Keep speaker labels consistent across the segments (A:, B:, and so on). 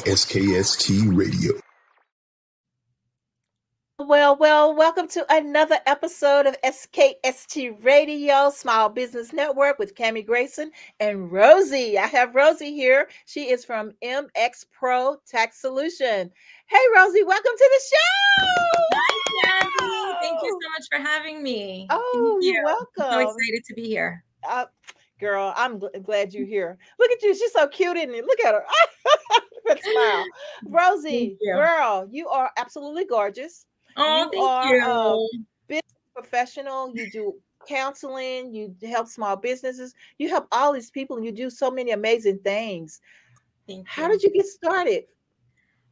A: SKST Radio.
B: Well, welcome to another episode of SKST Radio, Small Business Network with Cammie Grayson and Rosie. I have Rosie here. She is from MXPro Tax Solutions. Hey, Rosie, welcome to the
C: Hi, Cammie. Thank you
B: show.
C: so much for having me. Thank
B: Oh,
C: you.
B: you're
C: I'm so
B: welcome.
C: excited to be here.
B: Uh, Girl, I'm glad you're here. Look at you. She's so cute, isn't it? Look at her. That smile.
C: Thank
B: Rosie,
C: you.
B: girl, you are absolutely gorgeous.
C: Oh,
B: You
C: thank
B: are a
C: you.
B: business professional. You do counseling. You help small businesses. You help all these people, and you do so many amazing things.
C: Thank
B: How
C: you.
B: did you get started?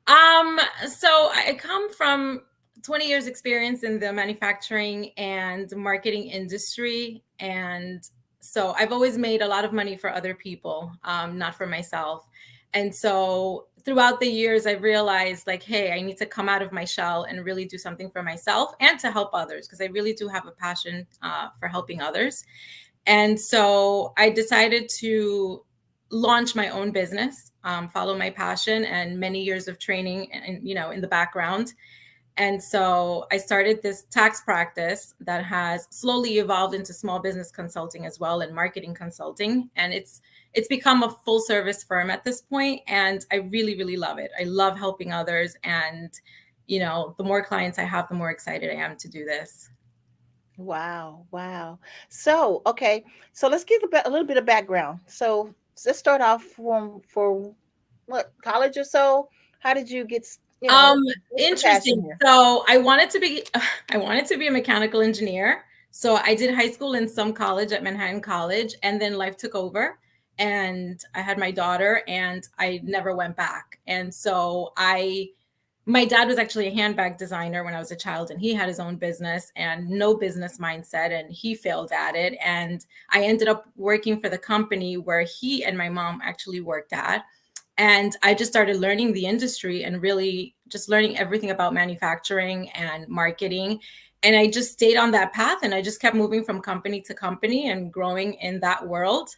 C: So I come from 20 years experience in the manufacturing and marketing industry. And so I've always made a lot of money for other people, not for myself. And so throughout the years, I've realized like, hey, I need to come out of my shell and really do something for myself and to help others, because I really do have a passion for helping others. And so I decided to launch my own business, follow my passion and many years of training and, in the background. And so I started this tax practice that has slowly evolved into small business consulting as well and marketing consulting. And it's become a full service firm at this point. And I really, really love it. I love helping others. And, the more clients I have, the more excited I am to do this.
B: Wow. So, okay. So let's give a little bit of background. So let's start off from for what, college or so. How did you get,
C: Um,
B: what's the passion
C: Interesting.
B: here?
C: So I wanted to be a mechanical engineer. So I did high school and some college at Manhattan College, and then life took over and I had my daughter and I never went back. And so my dad was actually a handbag designer when I was a child, and he had his own business and no business mindset, and he failed at it. And I ended up working for the company where he and my mom actually worked at. And I just started learning the industry and really just learning everything about manufacturing and marketing. And I just stayed on that path, and I just kept moving from company to company and growing in that world.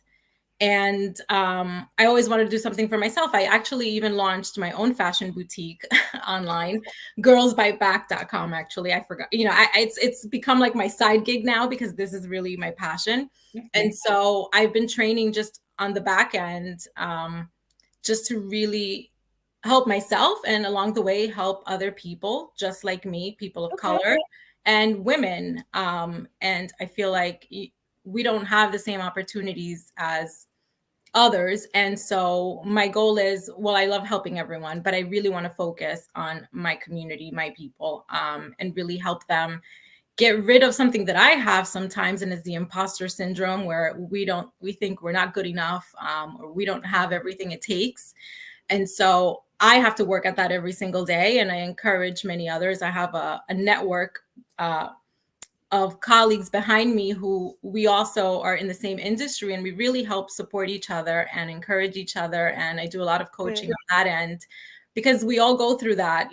C: And I always wanted to do something for myself. I actually even launched my own fashion boutique online, girlsbiteback.com. Actually, I forgot. It's become like my side gig now because this is really my passion.
B: Okay.
C: And so I've been training just on the back end, just to really help myself and along the way help other people just like me, people of
B: Okay.
C: color and women. And I feel like we don't have the same opportunities as others. And so my goal is, well, I love helping everyone, but I really want to focus on my community, my people, and really help them get rid of something that I have sometimes, and is the imposter syndrome, where we think we're not good enough, or we don't have everything it takes. And so I have to work at that every single day. And I encourage many others. I have a network of colleagues behind me who we also are in the same industry, and we really help support each other and encourage each other. And I do a lot of coaching
B: Good.
C: on that end, because we all go through that.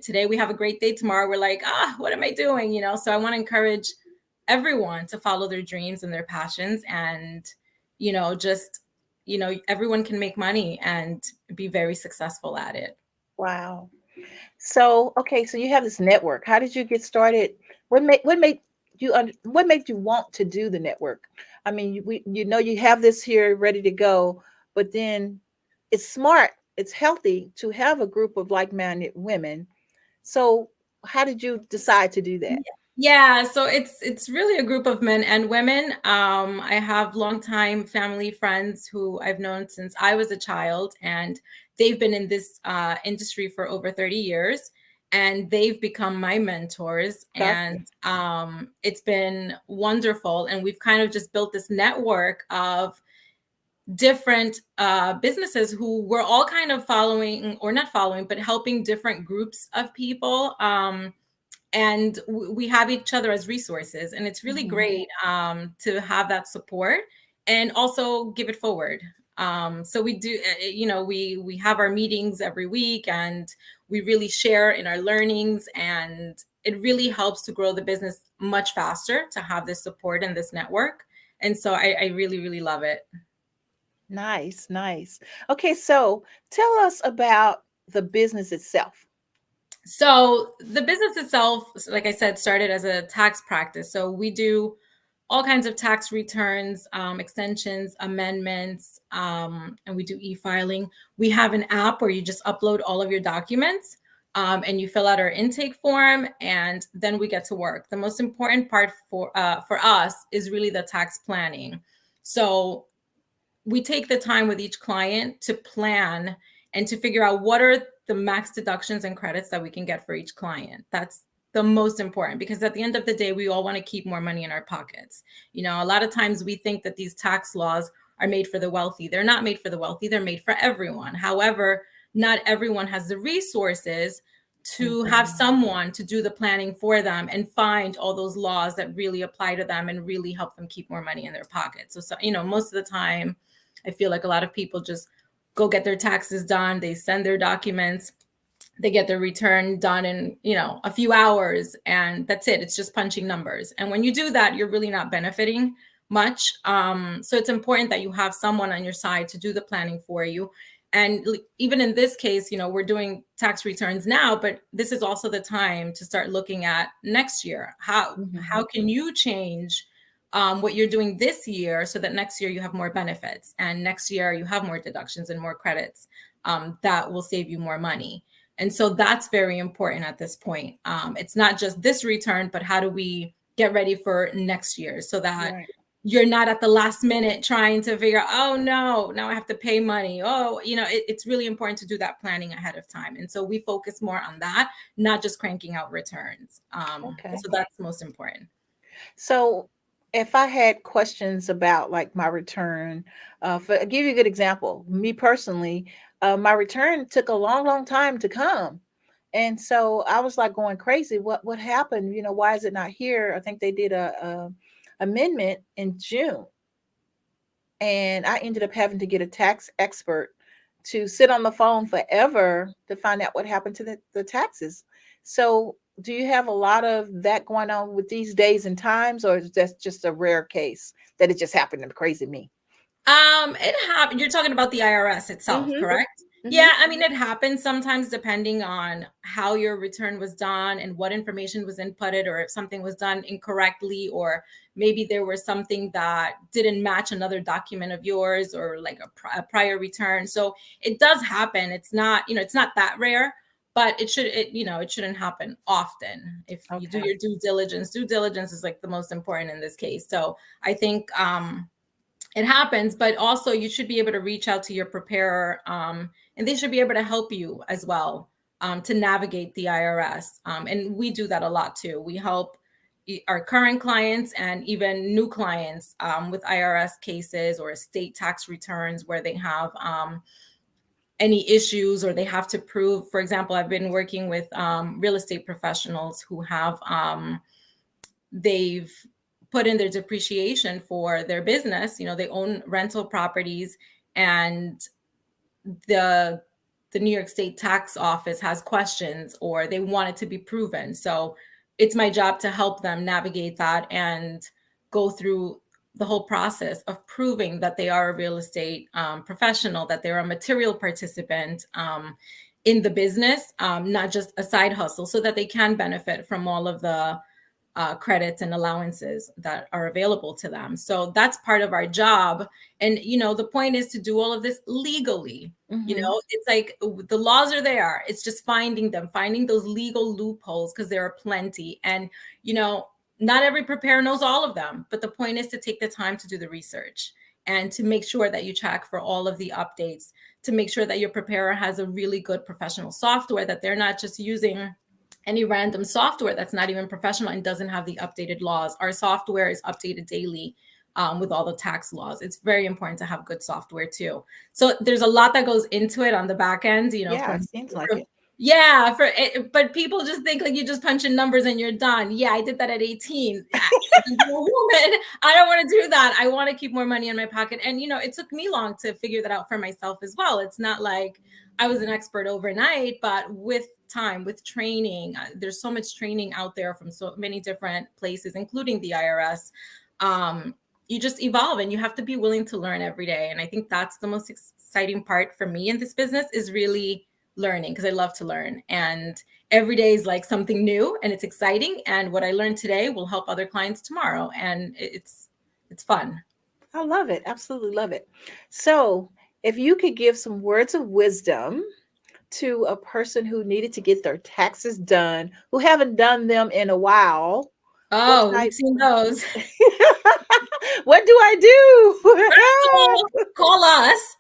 C: Today we have a great day, tomorrow we're like, what am I doing? So I want to encourage everyone to follow their dreams and their passions, and just everyone can make money and be very successful at it.
B: Wow. So, okay, so you have this network. How did you get started? What made you want to do the network? I mean, you have this here ready to go, but then it's smart, it's healthy to have a group of like-minded women. So, how did you decide to do that?
C: Yeah, so it's really a group of men and women. I have longtime family friends who I've known since I was a child, and they've been in this industry for over 30 years, and they've become my mentors.
B: Gotcha.
C: And it's been wonderful. And we've kind of just built this network of different businesses who were all kind of following, or not following, but helping different groups of people. And we have each other as resources, and it's really
B: Mhm.
C: great to have that support and also give it forward. So we do, we have our meetings every week, and we really share in our learnings, and it really helps to grow the business much faster to have this support and this network. And so I really, really love it.
B: Nice. Okay, so tell us about the business itself?
C: So the business itself, like I said, started as a tax practice. So we do all kinds of tax returns, extensions, amendments, and we do e-filing. We have an app where you just upload all of your documents, and you fill out our intake form, and then we get to work. The most important part for us is really the tax planning. So we take the time with each client to plan and to figure out what are the max deductions and credits that we can get for each client. That's the most important, because at the end of the day, we all want to keep more money in our pockets. You know, a lot of times we think that these tax laws are made for the wealthy. They're not made for the wealthy. They're made for everyone. However, not everyone has the resources to have someone to do the planning for them and find all those laws that really apply to them and really help them keep more money in their pockets. So you know, most of the time, I feel like a lot of people just go get their taxes done. They send their documents, they get their return done in, you know, a few hours, and that's it. It's just punching numbers. And when you do that, you're really not benefiting much. So it's important that you have someone on your side to do the planning for you. And even in this case, you know, we're doing tax returns now, but this is also the time to start looking at next year. How can you change what you're doing this year so that next year you have more benefits, and next year you have more deductions and more credits that will save you more money. And so that's very important at this point. It's not just this return, but how do we get ready for next year so that you're not at the last minute trying to figure out, oh no, now I have to pay money. Oh, you know, it's really important to do that planning ahead of time. And so we focus more on that, not just cranking out returns. So that's most important.
B: So if I had questions about like my return, I'll give you a good example. Me personally, my return took a long, long time to come. And so I was like going crazy. What happened? You know, why is it not here? I think they did a amendment in June. And I ended up having to get a tax expert to sit on the phone forever to find out what happened to the taxes. So do you have a lot of that going on with these days and times, or is that just a rare case that it just happened to crazy me?
C: It happened. You're talking about the IRS itself, correct? Yeah, I mean, it happens sometimes depending on how your return was done and what information was inputted, or if something was done incorrectly, or maybe there was something that didn't match another document of yours, or like a prior return. So it does happen. It's not, you know, it's not that rare, but it shouldn't happen often. If you do your due diligence is like the most important in this case. So I think, it happens, but also you should be able to reach out to your preparer, and they should be able to help you as well, to navigate the IRS. And we do that a lot too. We help our current clients and even new clients with IRS cases or state tax returns where they have any issues, or they have to prove. For example, I've been working with real estate professionals who have they've put in their depreciation for their business. You know, they own rental properties, and the New York State tax office has questions, or they want it to be proven. So it's my job to help them navigate that and go through the whole process of proving that they are a real estate professional, that they're a material participant in the business, not just a side hustle, so that they can benefit from all of the credits and allowances that are available to them. So that's part of our job. And, you know, the point is to do all of this legally. You know, it's like the laws are there. It's just finding those legal loopholes, because there are plenty. And, you know, not every preparer knows all of them, but the point is to take the time to do the research and to make sure that you check for all of the updates, to make sure that your preparer has a really good professional software, that they're not just using any random software that's not even professional and doesn't have the updated laws. Our software is updated daily with all the tax laws. It's very important to have good software too. So there's a lot that goes into it on the back end, you know.
B: Yeah, it seems like it.
C: Yeah, but people just think like you just punch in numbers and you're done. Yeah, I did that at 18. As a woman, I don't want to do that. I want to keep more money in my pocket. And, you know, it took me long to figure that out for myself as well. It's not like I was an expert overnight, but with time, with training, there's so much training out there from so many different places, including the IRS. You just evolve, and you have to be willing to learn every day. And I think that's the most exciting part for me in this business, is really learning because I love to learn. And every day is like something new and it's exciting. And what I learned today will help other clients tomorrow. And it's fun.
B: I love it. Absolutely love it. So, if you could give some words of wisdom to a person who needed to get their taxes done, who haven't done them in a while, what
C: Oh, we've
B: type?
C: seen those.
B: What do I
C: First of
B: do?
C: all, call us.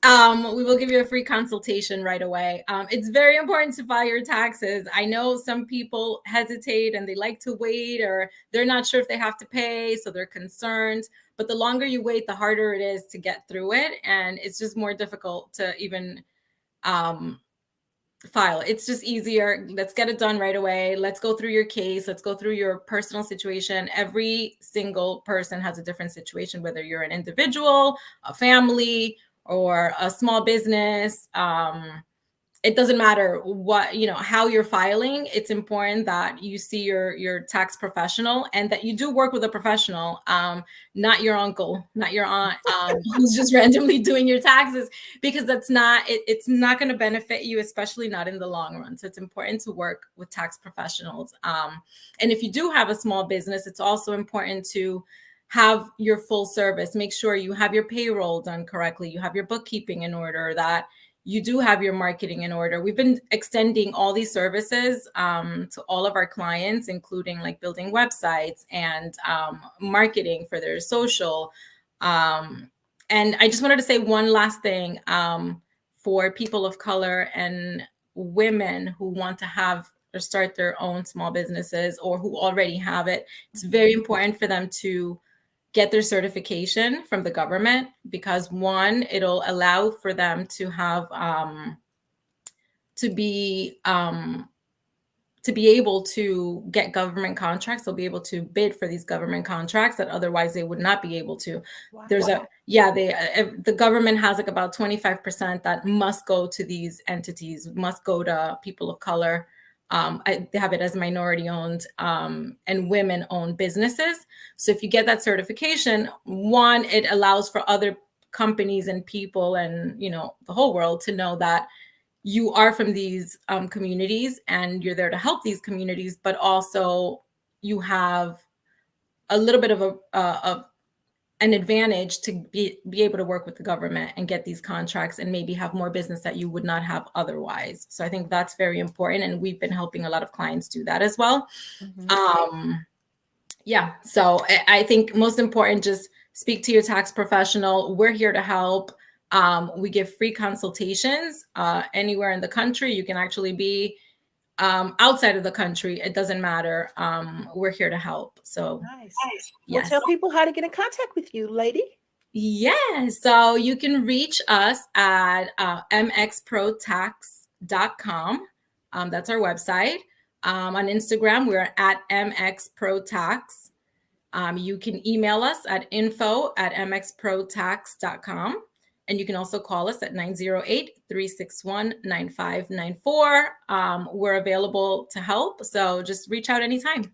C: We will give you a free consultation right away. It's very important to file your taxes. I know some people hesitate and they like to wait, or they're not sure if they have to pay, so they're concerned. But the longer you wait, the harder it is to get through it, and it's just more difficult to even file. It's just easier. Let's get it done right away. Let's go through your case. Let's go through your personal situation. Every single person has a different situation, whether you're an individual, a family, or a small business. It doesn't matter what, how you're filing. It's important that you see your tax professional and that you do work with a professional, not your uncle, not your aunt, who's just randomly doing your taxes, because it's not going to benefit you, especially not in the long run. So it's important to work with tax professionals. And if you do have a small business, it's also important to have your full service. Make sure you have your payroll done correctly. You have your bookkeeping in order, that you do have your marketing in order. We've been extending all these services to all of our clients, including like building websites and marketing for their social. And I just wanted to say one last thing for people of color and women who want to have or start their own small businesses, or who already have it. It's very important for them to get their certification from the government, because one, it'll allow for them to have to be able to get government contracts. They'll be able to bid for these government contracts that otherwise they would not be able to.
B: Wow.
C: The government has like about 25% that must go to these entities, must go to people of color. They have it as minority owned and women owned businesses. So if you get that certification, one, it allows for other companies and people and, the whole world to know that you are from these communities and you're there to help these communities, but also you have a little bit of an advantage to be able to work with the government and get these contracts and maybe have more business that you would not have otherwise. So I think that's very important. And we've been helping a lot of clients do that as well. Mm-hmm. So I think most important, just speak to your tax professional. We're here to help. We give free consultations anywhere in the country. You can actually be outside of the country. It doesn't matter. We're here to help. So
B: nice.
C: Yes.
B: Well, tell people how to get in contact with you, lady.
C: Yeah. So you can reach us at MXProTax.com. That's our website. On Instagram, we're at MXPro Tax. You can email us at info@mxprotax.com. And you can also call us at 908-361-9594. We're available to help. So just reach out anytime.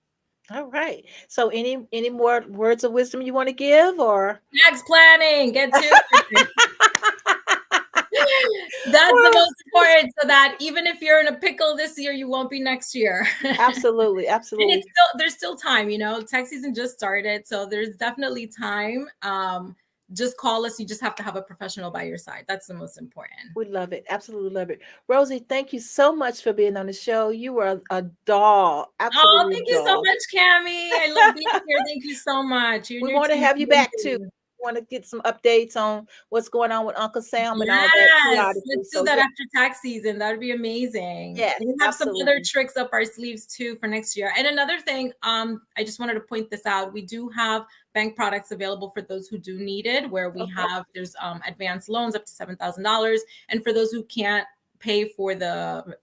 B: All right. So any more words of wisdom you want to give, or
C: tax planning? Get to it. That's the most important, so that even if you're in a pickle this year, you won't be next year.
B: Absolutely.
C: And there's still time, tax season just started. So there's definitely time. Just call us. You just have to have a professional by your side. That's the most important.
B: We love it. Absolutely love it. Rosie, thank you so much for being on the show. You were a doll. Absolutely.
C: Thank you so much, Cammie. I love being here. Thank you so much.
B: We want to have you back too. Want to get some updates on what's going on with Uncle Sam and all that.
C: Let's do that after tax season. That would be amazing.
B: Yes,
C: we have some other tricks up our sleeves too for next year. And another thing, I just wanted to point this out. We do have bank products available for those who do need it, where we have, there's advanced loans up to $7,000. And for those who can't pay for the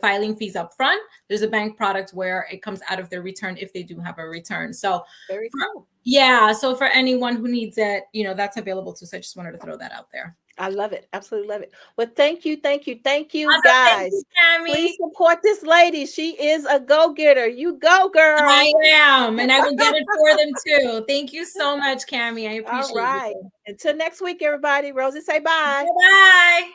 C: filing fees up front, there's a bank product where it comes out of their return if they do have a return. So
B: very cool.
C: Yeah. So for anyone who needs it, that's available too. So I just wanted to throw that out there.
B: I love it. Absolutely love it. Well, thank you, guys.
C: Thank you,
B: Please support this lady. She is a go-getter. You go, girl.
C: I am, and I will get it for them too. Thank you so much, Cammie. I appreciate it.
B: All right. Until next week, everybody. Rosie, say bye.
C: Bye.